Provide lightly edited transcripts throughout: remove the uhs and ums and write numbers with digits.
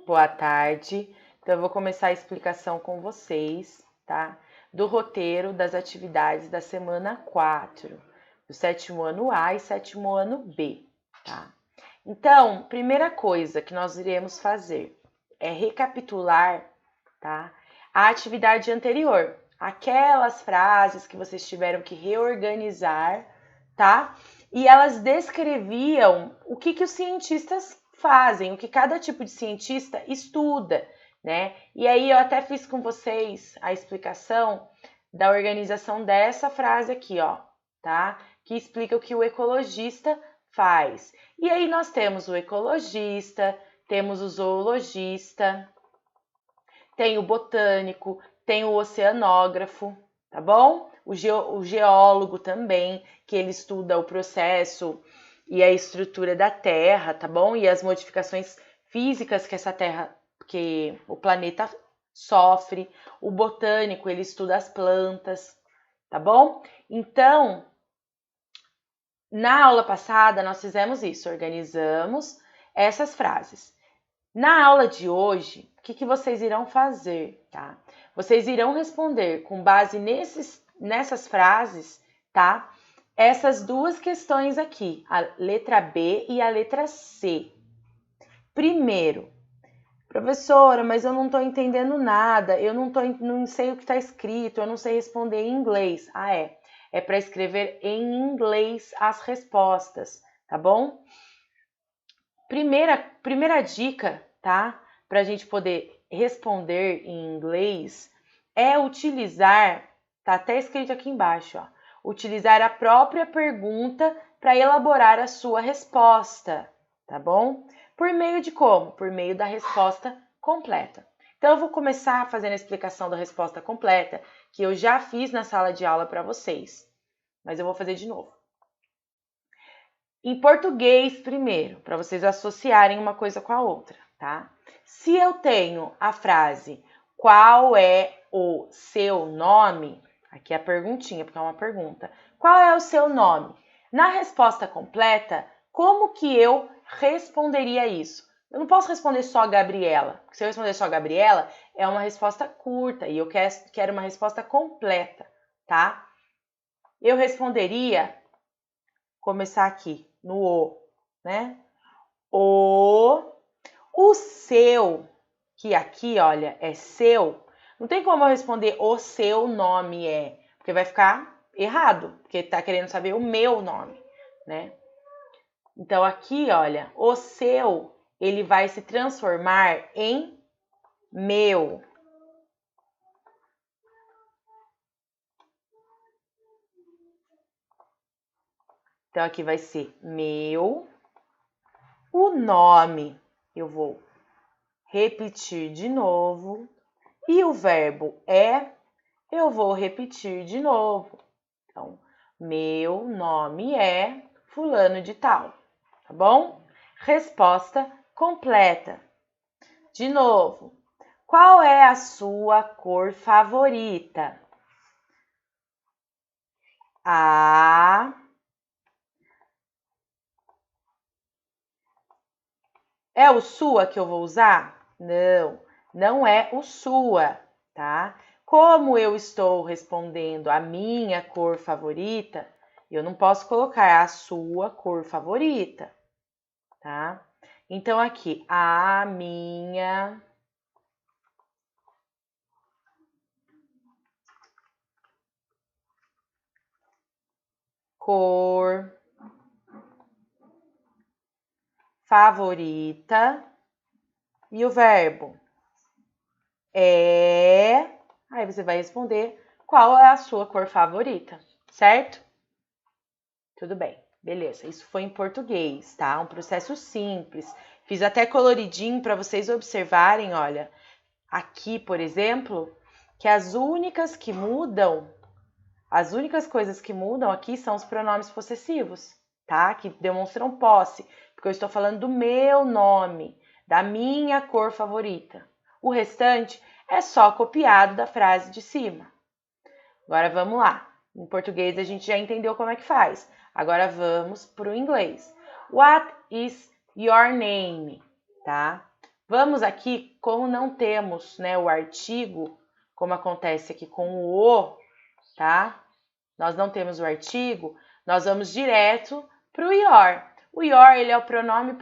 Boa tarde. Então, eu vou começar a explicação com vocês, tá? Do roteiro das atividades da semana 4, do sétimo ano A e sétimo ano B, tá? Então, primeira coisa que nós iremos fazer é recapitular, tá? A atividade anterior, aquelas frases que vocês tiveram que reorganizar, tá? E elas descreviam o que os cientistas fazem, o que cada tipo de cientista estuda, né? E aí eu até fiz com vocês a explicação da organização dessa frase aqui, ó, tá? Que explica o que o ecologista faz. E aí nós temos o ecologista, temos o zoologista, tem o botânico, tem o oceanógrafo, tá bom? O geólogo também, que ele estuda o processo e a estrutura da Terra, tá bom? E as modificações físicas que essa Terra, que o planeta sofre. O botânico, ele estuda as plantas, tá bom? Então, na aula passada, nós fizemos isso, organizamos essas frases. Na aula de hoje, o que vocês irão fazer, tá? Vocês irão responder com base nessas frases, tá? Essas duas questões aqui, a letra B e a letra C. Primeiro, professora, mas eu não estou entendendo nada, eu não sei o que está escrito, eu não sei responder em inglês. Ah, é. É para escrever em inglês as respostas, tá bom? Primeira dica, tá? Para a gente poder responder em inglês é utilizar, tá até escrito aqui embaixo, ó, utilizar a própria pergunta para elaborar a sua resposta, tá bom? Por meio de como? Por meio da resposta completa. Então, eu vou começar fazendo a explicação da resposta completa, que eu já fiz na sala de aula para vocês, mas eu vou fazer de novo. Em português, primeiro, para vocês associarem uma coisa com a outra, tá? Se eu tenho a frase qual é o seu nome, aqui é a perguntinha, porque é uma pergunta. Qual é o seu nome? Na resposta completa, como que eu responderia isso? Eu não posso responder só Gabriela, porque se eu responder só Gabriela, é uma resposta curta e eu quero uma resposta completa, tá? Eu responderia, começar aqui, no O, né? O seu, que aqui, olha, é seu. Não tem como eu responder o seu nome é, porque vai ficar errado, porque tá querendo saber o meu nome, né? Então aqui, olha, o seu, ele vai se transformar em meu. Então aqui vai ser meu. O nome, eu vou repetir de novo. E o verbo é, eu vou repetir de novo. Então, meu nome é fulano de tal, tá bom? Resposta completa. De novo, qual é a sua cor favorita? É o sua que eu vou usar? Não, não é o sua, tá? Como eu estou respondendo a minha cor favorita, eu não posso colocar a sua cor favorita, tá? Então, aqui, a minha cor favorita e o verbo é. Aí você vai responder qual é a sua cor favorita, certo? Tudo bem, beleza. Isso foi em português, tá? Um processo simples. Fiz até coloridinho para vocês observarem, olha. Aqui, por exemplo, que as únicas coisas que mudam aqui são os pronomes possessivos, tá? Que demonstram posse, porque eu estou falando do meu nome, da minha cor favorita. O restante é só copiado da frase de cima. Agora vamos lá. Em português a gente já entendeu como é que faz. Agora vamos para o inglês. What is your name? Tá? Vamos aqui, como não temos, né, o artigo, como acontece aqui com o, tá? Nós não temos o artigo, nós vamos direto para o your. O your, ele é o pronome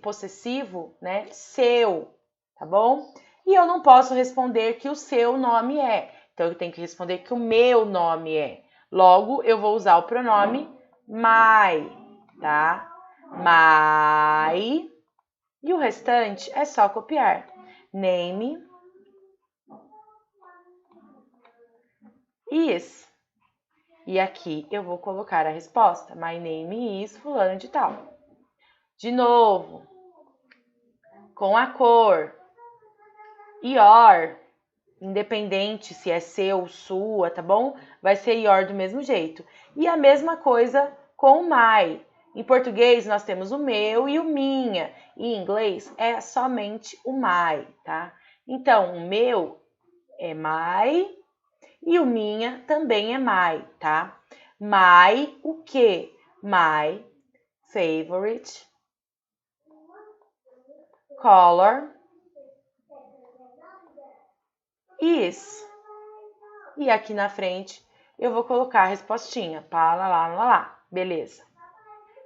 possessivo, né, seu, tá bom? E eu não posso responder que o seu nome é. Então, eu tenho que responder que o meu nome é. Logo, eu vou usar o pronome my, tá? My. E o restante é só copiar. Name is. E aqui eu vou colocar a resposta. My name is fulano de tal. De novo, com a cor. Your, independente se é seu, sua, tá bom? Vai ser your do mesmo jeito. E a mesma coisa com my. Em português, nós temos o meu e o minha. Em inglês, é somente o my, tá? Então, o meu é my e o minha também é my, tá? My, o quê? My favorite color is. E aqui na frente eu vou colocar a respostinha. Pá, lá, lá, lá, lá. Beleza.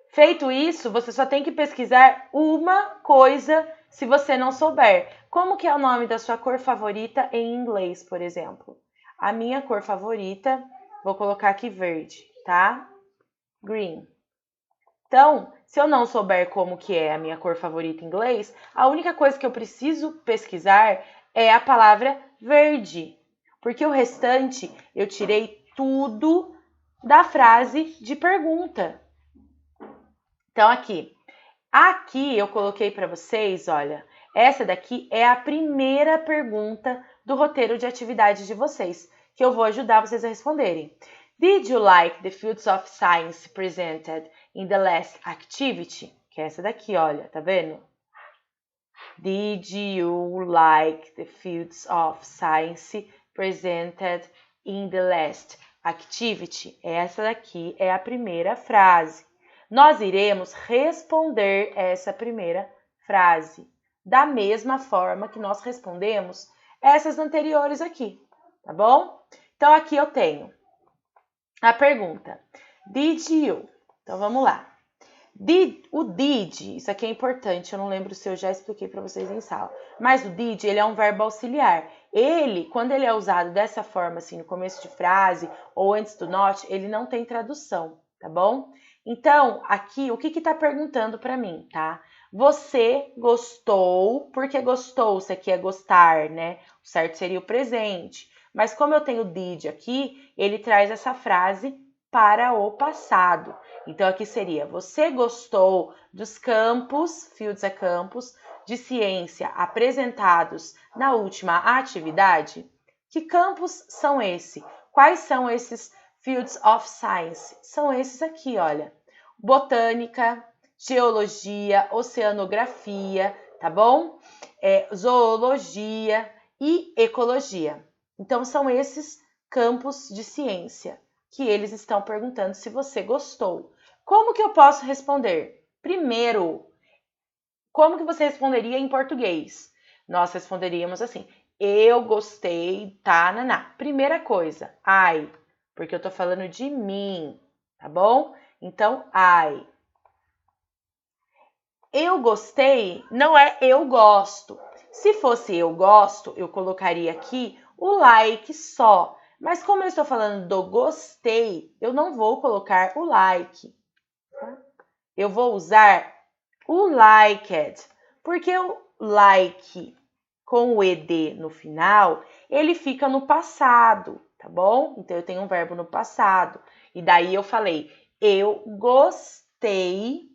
Feito isso, você só tem que pesquisar uma coisa se você não souber. Como que é o nome da sua cor favorita em inglês, por exemplo? A minha cor favorita, vou colocar aqui verde, tá? Green. Então, se eu não souber como que é a minha cor favorita em inglês, a única coisa que eu preciso pesquisar é a palavra verde. Porque o restante eu tirei tudo da frase de pergunta. Então, aqui eu coloquei para vocês, olha, essa daqui é a primeira pergunta do roteiro de atividade de vocês, que eu vou ajudar vocês a responderem. Did you like the fields of science presented in the last activity? Que é essa daqui, olha, tá vendo? Did you like the fields of science presented in the last activity? Essa daqui é a primeira frase. Nós iremos responder essa primeira frase da mesma forma que nós respondemos essas anteriores aqui, tá bom? Então, aqui eu tenho a pergunta, did you? Então, vamos lá. O did, isso aqui é importante, eu não lembro se eu já expliquei para vocês em sala, mas o did, ele é um verbo auxiliar. Ele, quando ele é usado dessa forma, assim, no começo de frase ou antes do not, ele não tem tradução, tá bom? Então, aqui, o que que tá perguntando para mim, tá? Você gostou, porque gostou, isso aqui é gostar, né? O certo seria o presente. Mas como eu tenho did aqui, ele traz essa frase para o passado. Então, aqui seria, você gostou dos campos, fields é campos, de ciência apresentados na última atividade? Que campos são esses? Quais são esses fields of science? São esses aqui, olha. Botânica, geologia, oceanografia, tá bom? Zoologia e ecologia. Então, são esses campos de ciência que eles estão perguntando se você gostou. Como que eu posso responder? Primeiro, como que você responderia em português? Nós responderíamos assim, eu gostei, tá, naná. Primeira coisa, I, porque eu tô falando de mim, tá bom? Então, I. Eu gostei não é eu gosto. Se fosse eu gosto, eu colocaria aqui o like só. Mas como eu estou falando do gostei, eu não vou colocar o like. Tá? Eu vou usar o liked, porque o like com o ed no final, ele fica no passado, tá bom? Então, eu tenho um verbo no passado. E daí eu falei, eu gostei,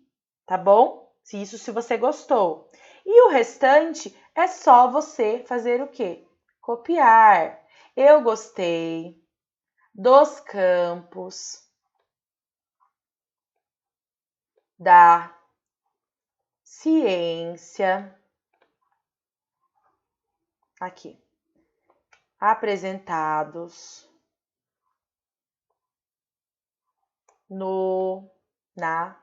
tá bom? Se você gostou. E o restante é só você fazer o quê? Copiar. Eu gostei dos campos da ciência, aqui, apresentados na,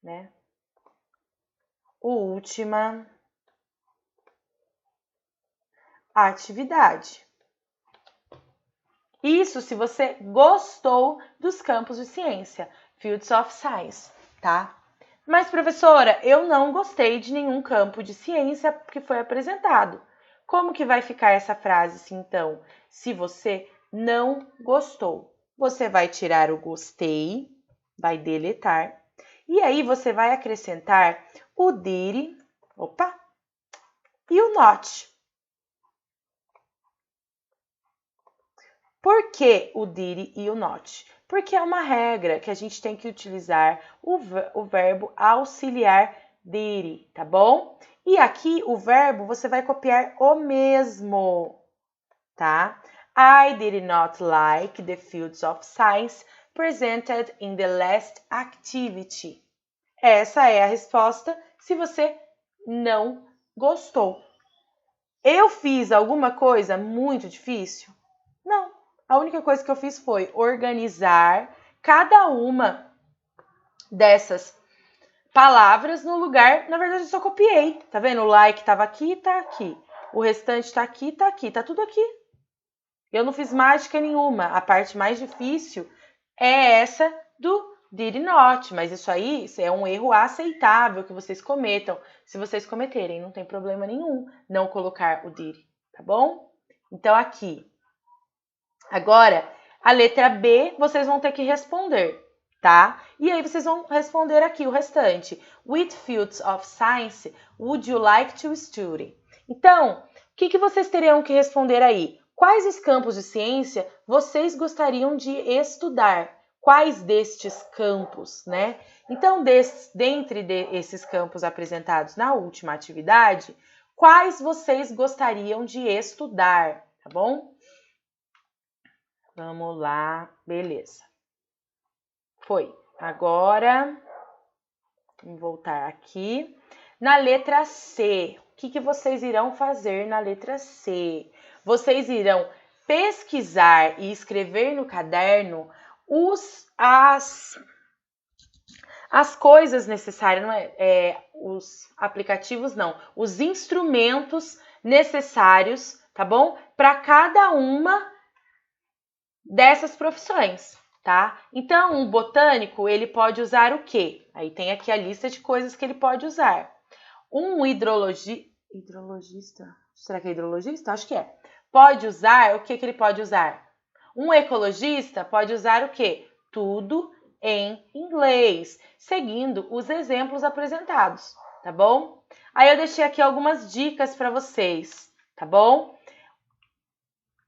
né, última atividade. Isso se você gostou dos campos de ciência, Fields of Science, tá? Mas, professora, eu não gostei de nenhum campo de ciência que foi apresentado. Como que vai ficar essa frase, então? Se você não gostou, você vai tirar o gostei, vai deletar, e aí você vai acrescentar o did, e o not. Por que o did e o not? Porque é uma regra que a gente tem que utilizar o verbo auxiliar did, tá bom? E aqui o verbo você vai copiar o mesmo, tá? I did not like the fields of science presented in the last activity. Essa é a resposta se você não gostou. Eu fiz alguma coisa muito difícil? Não. A única coisa que eu fiz foi organizar cada uma dessas palavras no lugar. Na verdade, eu só copiei. Tá vendo? O like estava aqui e tá aqui. O restante está aqui e tá aqui. Tá tudo aqui. Eu não fiz mágica nenhuma. A parte mais difícil é essa do did not. Mas isso aí é um erro aceitável que vocês cometam. Se vocês cometerem, não tem problema nenhum não colocar o did, tá bom? Então, aqui. Agora, a letra B, vocês vão ter que responder, tá? E aí, vocês vão responder aqui o restante. Which fields of science would you like to study? Então, o que vocês teriam que responder aí? Quais os campos de ciência vocês gostariam de estudar? Quais destes campos, né? Então, dentre esses campos apresentados na última atividade, quais vocês gostariam de estudar, tá bom? Vamos lá, beleza. Foi. Agora, vamos voltar aqui. Na letra C, o que vocês irão fazer na letra C? Vocês irão pesquisar e escrever no caderno as coisas necessárias, não os aplicativos não, os instrumentos necessários, tá bom? Para cada uma dessas profissões, tá? Então, um botânico, ele pode usar o quê? Aí tem aqui a lista de coisas que ele pode usar. Um hidrologista, será que é hidrologista? Acho que é. Pode usar, o que ele pode usar? Um ecologista pode usar o quê? Tudo em inglês, seguindo os exemplos apresentados, tá bom? Aí eu deixei aqui algumas dicas para vocês, tá bom?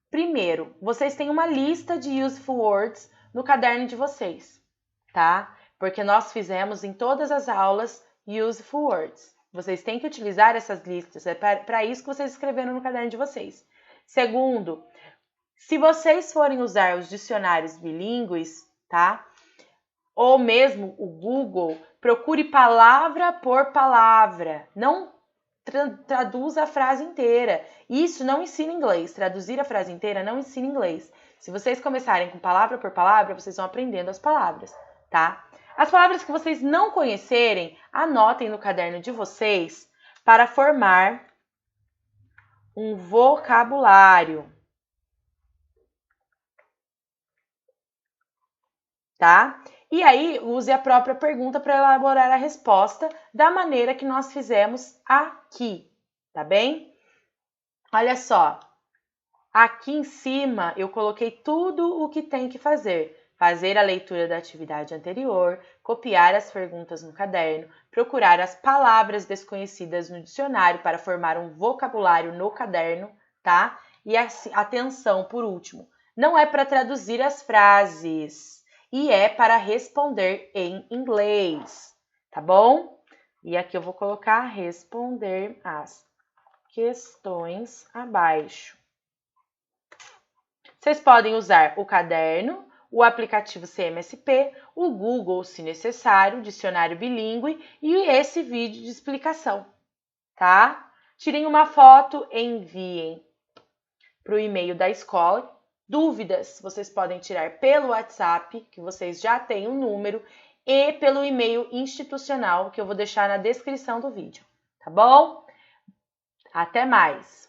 Primeiro, vocês têm uma lista de useful words no caderno de vocês, tá? Porque nós fizemos em todas as aulas useful words. Vocês têm que utilizar essas listas, é para isso que vocês escreveram no caderno de vocês. Segundo, se vocês forem usar os dicionários bilíngues, tá? Ou mesmo o Google, procure palavra por palavra, não traduza a frase inteira. Isso não ensina inglês. Traduzir a frase inteira não ensina inglês. Se vocês começarem com palavra por palavra, vocês vão aprendendo as palavras, tá? As palavras que vocês não conhecerem, anotem no caderno de vocês para formar um vocabulário, tá? E aí, use a própria pergunta para elaborar a resposta da maneira que nós fizemos aqui, tá bem? Olha só, aqui em cima eu coloquei tudo o que tem que fazer. Fazer a leitura da atividade anterior, copiar as perguntas no caderno, procurar as palavras desconhecidas no dicionário para formar um vocabulário no caderno, tá? E atenção, por último, não é para traduzir as frases, e é para responder em inglês, tá bom? E aqui eu vou colocar responder as questões abaixo. Vocês podem usar o caderno, o aplicativo CMSP, o Google, se necessário, o dicionário bilíngue e esse vídeo de explicação, tá? Tirem uma foto e enviem para o e-mail da escola. Dúvidas vocês podem tirar pelo WhatsApp, que vocês já têm o número, e pelo e-mail institucional, que eu vou deixar na descrição do vídeo, tá bom? Até mais!